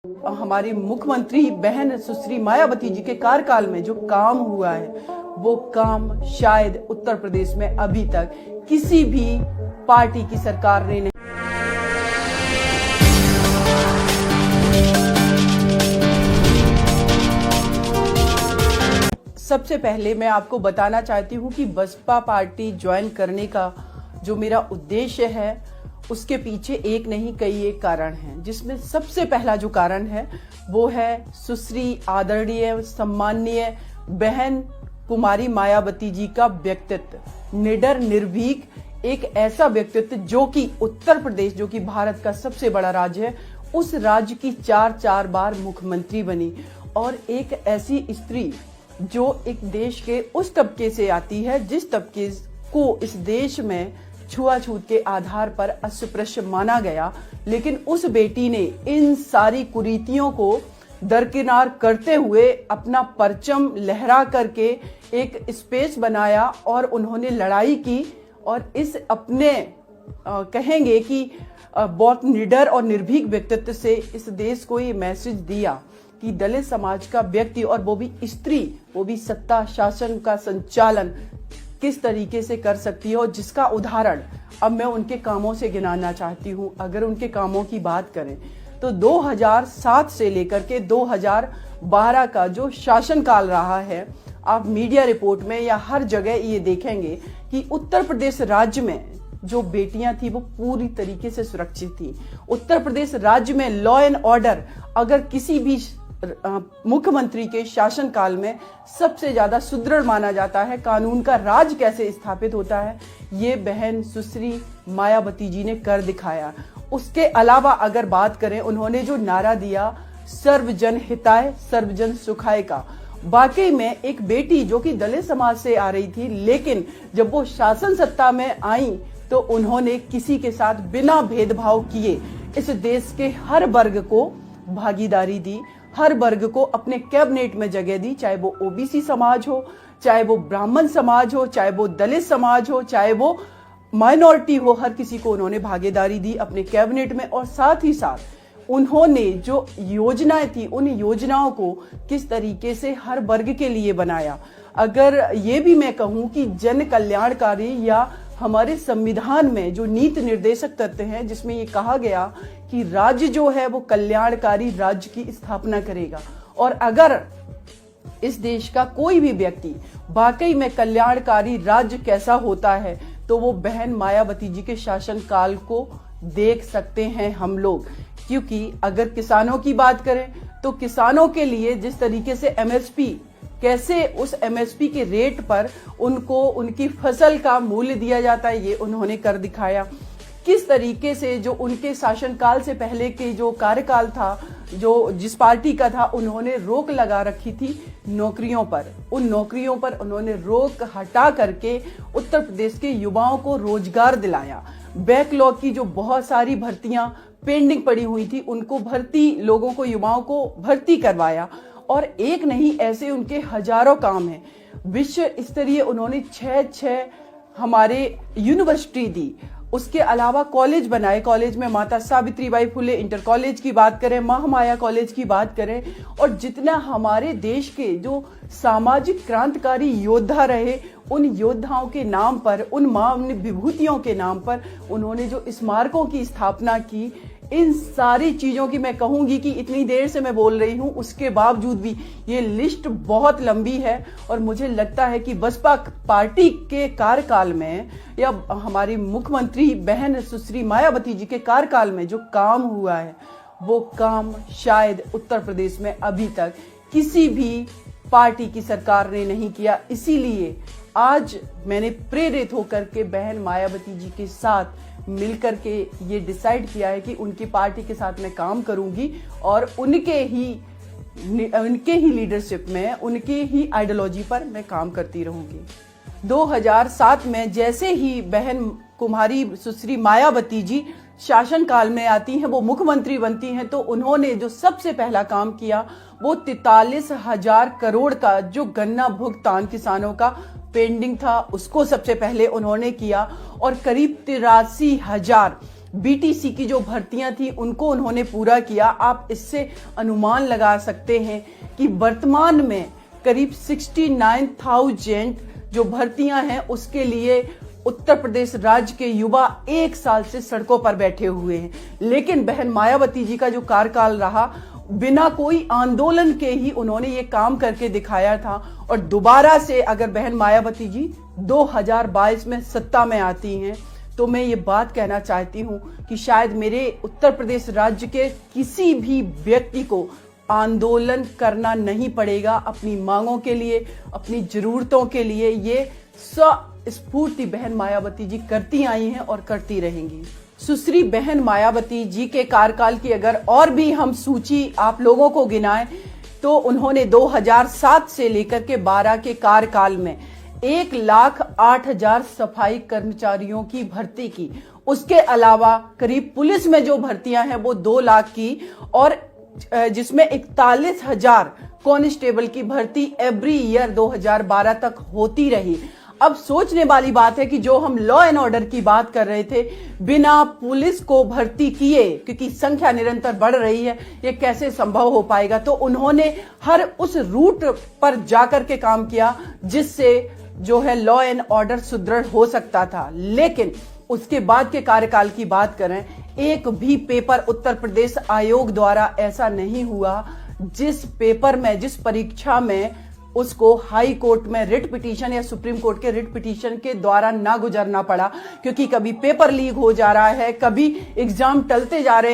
हमारी मुख्यमंत्री बहन सुश्री मायावती जी के कार्यकाल में जो काम हुआ है वो काम शायद उत्तर प्रदेश में अभी तक किसी भी पार्टी की सरकार ने नहीं। सबसे पहले मैं आपको बताना चाहती हूँ कि बसपा पार्टी ज्वाइन करने का जो मेरा उद्देश्य है उसके पीछे एक नहीं कई एक कारण हैं, जिसमें सबसे पहला जो कारण है वो है सुश्री आदरणीय सम्माननीय बहन कुमारी मायावती जी का व्यक्तित्व, निडर निर्भीक, एक ऐसा व्यक्तित्व जो कि उत्तर प्रदेश जो कि भारत का सबसे बड़ा राज्य है, उस राज्य की चार बार मुख्यमंत्री बनी और एक ऐसी स्त्री जो एक देश के उस तबके से आती है जिस तबके को इस देश में छुआछूत के आधार पर अस्पृश्य माना गया, लेकिन उस बेटी ने इन सारी कुरीतियों को दरकिनार करते हुए अपना परचम लहरा करके एक स्पेस बनाया और उन्होंने लड़ाई की और इस अपने कहेंगे कि बहुत निडर और निर्भीक व्यक्तित्व से इस देश को ये मैसेज दिया कि दलित समाज का व्यक्ति और वो भी स्त्री, वो भी सत्ता शासन का संचालन किस तरीके से कर सकती है और जिसका उदाहरण अब मैं उनके कामों से गिनाना चाहती हूं। अगर उनके कामों की बात करें तो 2007 से लेकर के 2012 का जो शासनकाल रहा है, आप मीडिया रिपोर्ट में या हर जगह ये देखेंगे कि उत्तर प्रदेश राज्य में जो बेटियां थी वो पूरी तरीके से सुरक्षित थी। उत्तर प्रदेश राज्य में लॉ एंड ऑर्डर अगर किसी भी मुख्यमंत्री के शासनकाल में सबसे ज्यादा सुदृढ़ माना जाता है, कानून का राज कैसे स्थापित होता है, ये बहन सुश्री मायावती जी ने कर दिखाया। उसके अलावा अगर बात करें, उन्होंने जो नारा दिया सर्वजन हिताय सर्वजन सुखाय का, वाकई में एक बेटी जो कि दलित समाज से आ रही थी, लेकिन जब वो शासन सत्ता में आई तो उन्होंने किसी के साथ बिना भेदभाव किए इस देश के हर वर्ग को भागीदारी दी, हर वर्ग को अपने कैबिनेट में जगह दी, चाहे वो ओबीसी समाज हो, चाहे वो ब्राह्मण समाज हो, चाहे वो दलित समाज हो, चाहे वो माइनॉरिटी हो, हर किसी को उन्होंने भागीदारी दी अपने कैबिनेट में। और साथ ही साथ उन्होंने जो योजनाएं थी उन योजनाओं को किस तरीके से हर वर्ग के लिए बनाया। अगर ये भी मैं कहूं कि जन कल्याणकारी या हमारे संविधान में जो नीति निर्देशक तत्व हैं, जिसमें ये कहा गया कि राज्य जो है वो कल्याणकारी राज्य की स्थापना करेगा और अगर इस देश का कोई भी व्यक्ति वाकई में कल्याणकारी राज्य कैसा होता है तो वो बहन मायावती जी के शासनकाल को देख सकते हैं हम लोग। क्योंकि अगर किसानों की बात करें तो किसानों के लिए जिस तरीके से एमएसपी, कैसे उस एमएसपी के रेट पर उनको उनकी फसल का मूल्य दिया जाता है, ये उन्होंने कर दिखाया। किस तरीके से जो उनके शासनकाल से पहले के जो कार्यकाल था, जो जिस पार्टी का था, उन्होंने रोक लगा रखी थी नौकरियों पर, उन नौकरियों पर उन्होंने रोक हटा करके उत्तर प्रदेश के युवाओं को रोजगार दिलाया। बैकलॉग की जो बहुत सारी भर्तियां पेंडिंग पड़ी हुई थी उनको भर्ती, लोगों को, युवाओं को भर्ती करवाया और एक नहीं ऐसे उनके हजारों काम हैं। विश्व स्तरीय उन्होंने छह हमारे यूनिवर्सिटी दी, उसके अलावा कॉलेज बनाए। कॉलेज में माता सावित्रीबाई फुले इंटर कॉलेज की बात करें, महामाया कॉलेज की बात करें, और जितना हमारे देश के जो सामाजिक क्रांतिकारी योद्धा रहे उन योद्धाओं के नाम पर, उन महान विभूतियों के नाम पर उन्होंने जो स्मारकों की स्थापना की, इन सारी चीजों की मैं कहूंगी कि इतनी देर से मैं बोल रही हूं, उसके बावजूद भी ये लिस्ट बहुत लंबी है और मुझे लगता है कि बसपा पार्टी के कार्यकाल में या हमारी मुख्यमंत्री बहन सुश्री मायावती जी के कार्यकाल में जो काम हुआ है वो काम शायद उत्तर प्रदेश में अभी तक किसी भी पार्टी की सरकार ने नहीं किया। इसीलिए आज मैंने प्रेरित होकर के बहन मायावती जी के साथ मिलकर के ये डिसाइड किया है कि उनकी पार्टी के साथ मैं काम करूंगी और उनके ही लीडरशिप में, उनके ही आइडियोलॉजी पर मैं काम करती रहूंगी। 2007 में जैसे ही बहन कुमारी सुश्री मायावती जी शासनकाल में आती हैं, वो मुख्यमंत्री बनती हैं, तो उन्होंने जो सबसे पहला काम किया वो 43,000 करोड़ का जो गन्ना भुगतान किसानों का पेंडिंग था उसको सबसे पहले उन्होंने किया और करीब 83,000 बीटीसी की जो भर्तियां थी उनको उन्होंने पूरा किया। आप इससे अनुमान लगा सकते हैं कि वर्तमान में करीब 69,000 जो भर्तियां हैं उसके लिए उत्तर प्रदेश राज्य के युवा 1 साल से सड़कों पर बैठे हुए हैं। लेकिन बहन मायावती जी का जो कार्यकाल रहा, बिना कोई आंदोलन के ही उन्होंने ये काम करके दिखाया था। और दोबारा से अगर बहन मायावती जी 2022 में सत्ता में आती हैं तो मैं ये बात कहना चाहती हूं कि शायद मेरे उत्तर प्रदेश राज्य के किसी भी व्यक्ति को आंदोलन करना नहीं पड़ेगा अपनी मांगों के लिए, अपनी जरूरतों के लिए। ये स्वस्फूर्ति बहन मायावती जी करती आई हैं और करती रहेंगी। सुश्री बहन मायावती जी के कार्यकाल की अगर और भी हम सूची आप लोगों को गिनाएं तो उन्होंने 2007 से लेकर के 12 के कार्यकाल में 1,08,000 सफाई कर्मचारियों की भर्ती की। उसके अलावा करीब पुलिस में जो भर्तियां हैं वो 2 लाख की, और जिसमें 41,000 कांस्टेबल की भर्ती एवरी ईयर 2012 तक होती रही। अब सोचने वाली बात है कि जो हम लॉ एंड ऑर्डर की बात कर रहे थे, बिना पुलिस को भर्ती किए, क्योंकि संख्या निरंतर बढ़ रही है, ये कैसे संभव हो पाएगा। तो उन्होंने हर उस रूट पर जाकर के काम किया जिससे जो है लॉ एंड ऑर्डर सुदृढ़ हो सकता था। लेकिन उसके बाद के कार्यकाल की बात करें, एक भी पेपर उत्तर प्रदेश आयोग द्वारा ऐसा नहीं हुआ जिस पेपर में, जिस परीक्षा में उसको हाई कोर्ट में रिट पिटीशन या सुप्रीम कोर्ट के रिट पिटीशन के द्वारा ना गुजरना पड़ा। क्योंकि कभी पेपर लीक हो जा रहा है, कभी एग्जाम टलते जा रहे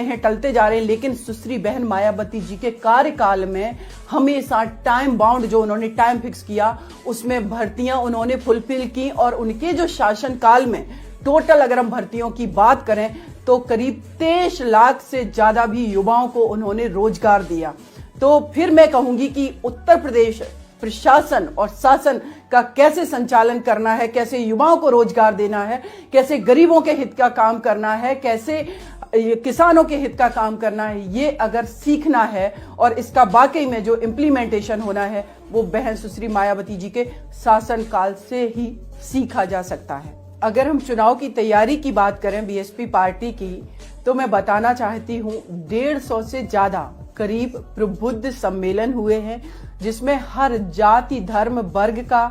हैं। लेकिन सुश्री बहन मायावती जी के कार्यकाल में हमेशा टाइम बाउंड, जो उन्होंने टाइम फिक्स किया, उसमें भर्तियां उन्होंने फुलफिल की। और उनके जो शासन काल में टोटल अगर हम भर्तियों की बात करें तो करीब 23 लाख से ज्यादा भी युवाओं को उन्होंने रोजगार दिया। तो फिर मैं कहूंगी कि उत्तर प्रदेश प्रशासन और शासन का कैसे संचालन करना है, कैसे युवाओं को रोजगार देना है, कैसे गरीबों के हित का काम करना है, कैसे किसानों के हित का काम करना है, ये अगर सीखना है और इसका वाकई में जो इम्प्लीमेंटेशन होना है वो बहन सुश्री मायावती जी के शासन काल से ही सीखा जा सकता है। अगर हम चुनाव की तैयारी की बात करें बीएसपी पार्टी की, तो मैं बताना चाहती हूँ 150 से ज्यादा करीब प्रबुद्ध सम्मेलन हुए हैं जिसमें हर जाति धर्म वर्ग का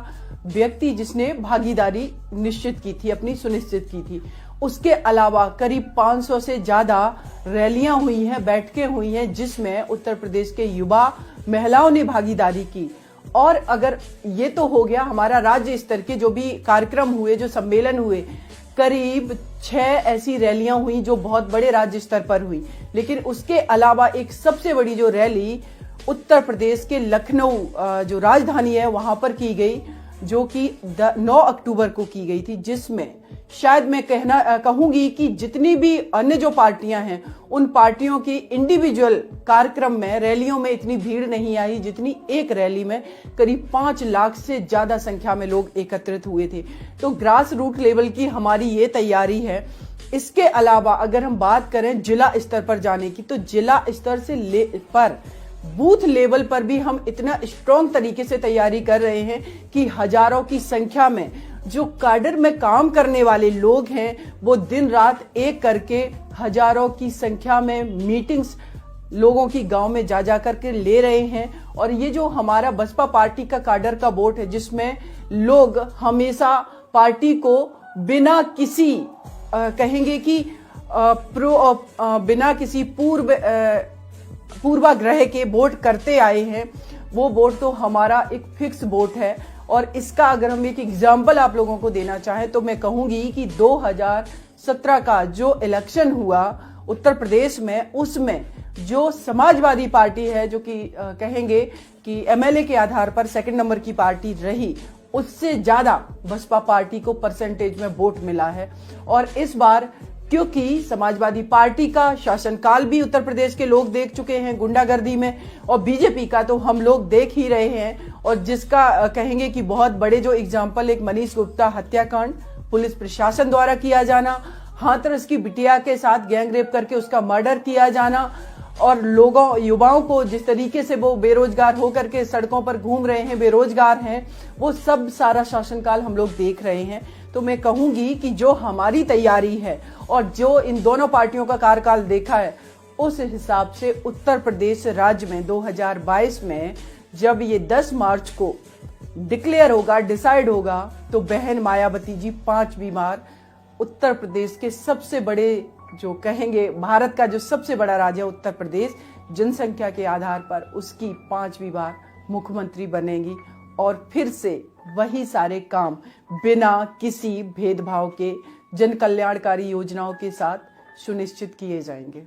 व्यक्ति जिसने भागीदारी निश्चित की थी, अपनी सुनिश्चित की थी। उसके अलावा करीब 500 से ज्यादा रैलियां हुई हैं, बैठकें हुई हैं जिसमें उत्तर प्रदेश के युवा महिलाओं ने भागीदारी की। और अगर ये तो हो गया हमारा राज्य स्तर के जो भी कार्यक्रम हुए, जो सम्मेलन हुए, करीब 6 ऐसी रैलियां हुई जो बहुत बड़े राज्य स्तर पर हुई। लेकिन उसके अलावा एक सबसे बड़ी जो रैली उत्तर प्रदेश के लखनऊ जो राजधानी है वहां पर की गई, जो कि 9 अक्टूबर को की गई थी, जिसमें शायद मैं कहूंगी कि जितनी भी अन्य जो पार्टियां हैं उन पार्टियों की इंडिविजुअल कार्यक्रम में, रैलियों में इतनी भीड़ नहीं आई जितनी एक रैली में करीब 5 लाख से ज्यादा संख्या में लोग एकत्रित हुए थे। तो ग्रास रूट लेवल की हमारी ये तैयारी है। इसके अलावा अगर हम बात करें जिला स्तर पर जाने की, तो जिला स्तर से पर बूथ लेवल पर भी हम इतना स्ट्रॉन्ग तरीके से तैयारी कर रहे हैं कि हजारों की संख्या में जो काडर में काम करने वाले लोग हैं वो दिन रात एक करके हजारों की संख्या में मीटिंग्स लोगों की गांव में जा करके ले रहे हैं। और ये जो हमारा बसपा पार्टी का काडर का वोट है जिसमें लोग हमेशा पार्टी को बिना किसी कहेंगे कि बिना किसी पूर्वाग्रह के वोट करते आए हैं, वो वोट तो हमारा एक फिक्स वोट है। और इसका अगर हम एक एग्जाम्पल आप लोगों को देना चाहें तो मैं कहूंगी कि 2017 का जो इलेक्शन हुआ उत्तर प्रदेश में, उसमें जो समाजवादी पार्टी है, जो कि कहेंगे कि एमएलए के आधार पर सेकंड नंबर की पार्टी रही, उससे ज्यादा बसपा पार्टी को परसेंटेज में वोट मिला है। और इस बार क्योंकि समाजवादी पार्टी का शासनकाल भी उत्तर प्रदेश के लोग देख चुके हैं गुंडागर्दी में, और बीजेपी का तो हम लोग देख ही रहे हैं। और जिसका कहेंगे कि बहुत बड़े जो एग्जाम्पल, एक मनीष गुप्ता हत्याकांड पुलिस प्रशासन द्वारा किया जाना, हाथरस की बिटिया के साथ गैंग रेप करके उसका मर्डर किया जाना, और लोगों युवाओं को जिस तरीके से वो बेरोजगार होकर के सड़कों पर घूम रहे हैं, बेरोजगार हैं, वो सब सारा शासनकाल हम लोग देख रहे हैं। तो मैं कहूंगी कि जो हमारी तैयारी है और जो इन दोनों पार्टियों का कार्यकाल देखा है, उस हिसाब से उत्तर प्रदेश राज्य में 2022 में जब ये 10 मार्च को डिक्लेयर होगा, डिसाइड होगा, तो बहन मायावती जी 5वीं बार उत्तर प्रदेश के सबसे बड़े, जो कहेंगे भारत का जो सबसे बड़ा राज्य उत्तर प्रदेश जनसंख्या के आधार पर, उसकी 5वीं बार मुख्यमंत्री बनेगी और फिर से वही सारे काम बिना किसी भेदभाव के जन कल्याणकारी योजनाओं के साथ सुनिश्चित किए जाएंगे।